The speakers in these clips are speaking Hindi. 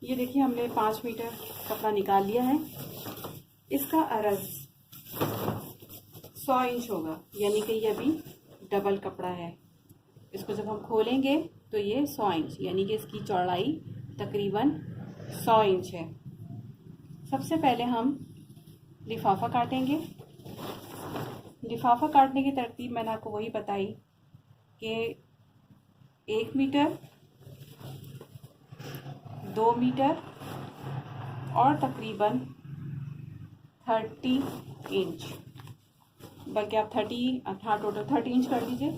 ये देखिए हमने 5 मीटर कपड़ा निकाल लिया है। इसका अरज 100 इंच होगा, यानी कि ये अभी डबल कपड़ा है। इसको जब हम खोलेंगे तो ये 100 इंच, यानी कि इसकी चौड़ाई तकरीबन 100 इंच है। सबसे पहले हम लिफाफा काटेंगे। लिफाफा काटने की तरतीब मैंने आपको वही बताई कि 1 मीटर, 2 मीटर और तकरीबन 30 इंच, बल्कि आप 30, हाँ टोटल 30 इंच कर दीजिए।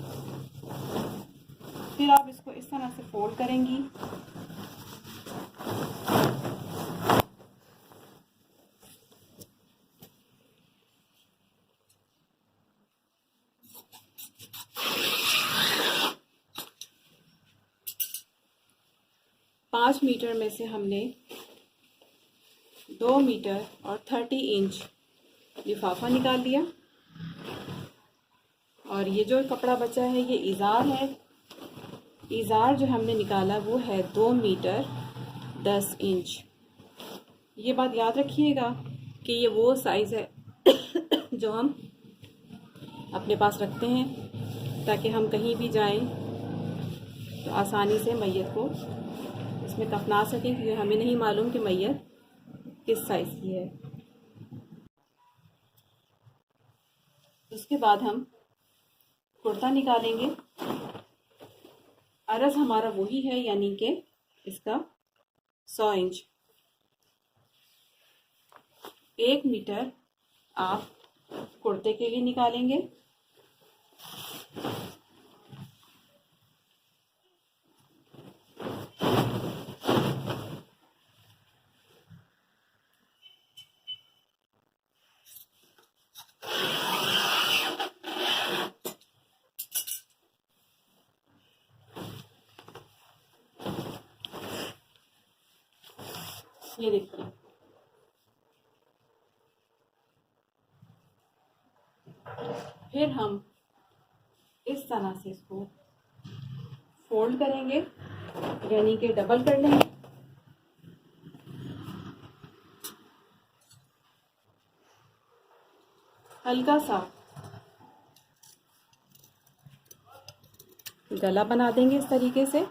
फिर आप इसको इस तरह से फोल्ड करेंगी। पाँच मीटर में से हमने 2 मीटर और 30 इंच लिफाफा निकाल लिया। और ये जो कपड़ा बचा है ये इज़ार है। इज़ार जो हमने निकाला वो है 2 मीटर 10 इंच। ये बात याद रखिएगा कि ये वो साइज़ है जो हम अपने पास रखते हैं, ताकि हम कहीं भी जाएं तो आसानी से मैयत को इसमें कफना सकें, क्योंकि हमें नहीं मालूम कि मैयत किस साइज़ की है। उसके बाद हम कुर्ता निकालेंगे। अरज हमारा वही है, यानी कि इसका 100 इंच। 1 मीटर आप कुर्ते के लिए निकालेंगे। ये देखिए, फिर हम इस तरह से इसको फोल्ड करेंगे, यानी कि डबल कर लेंगे। हल्का सा गला बना देंगे इस तरीके से।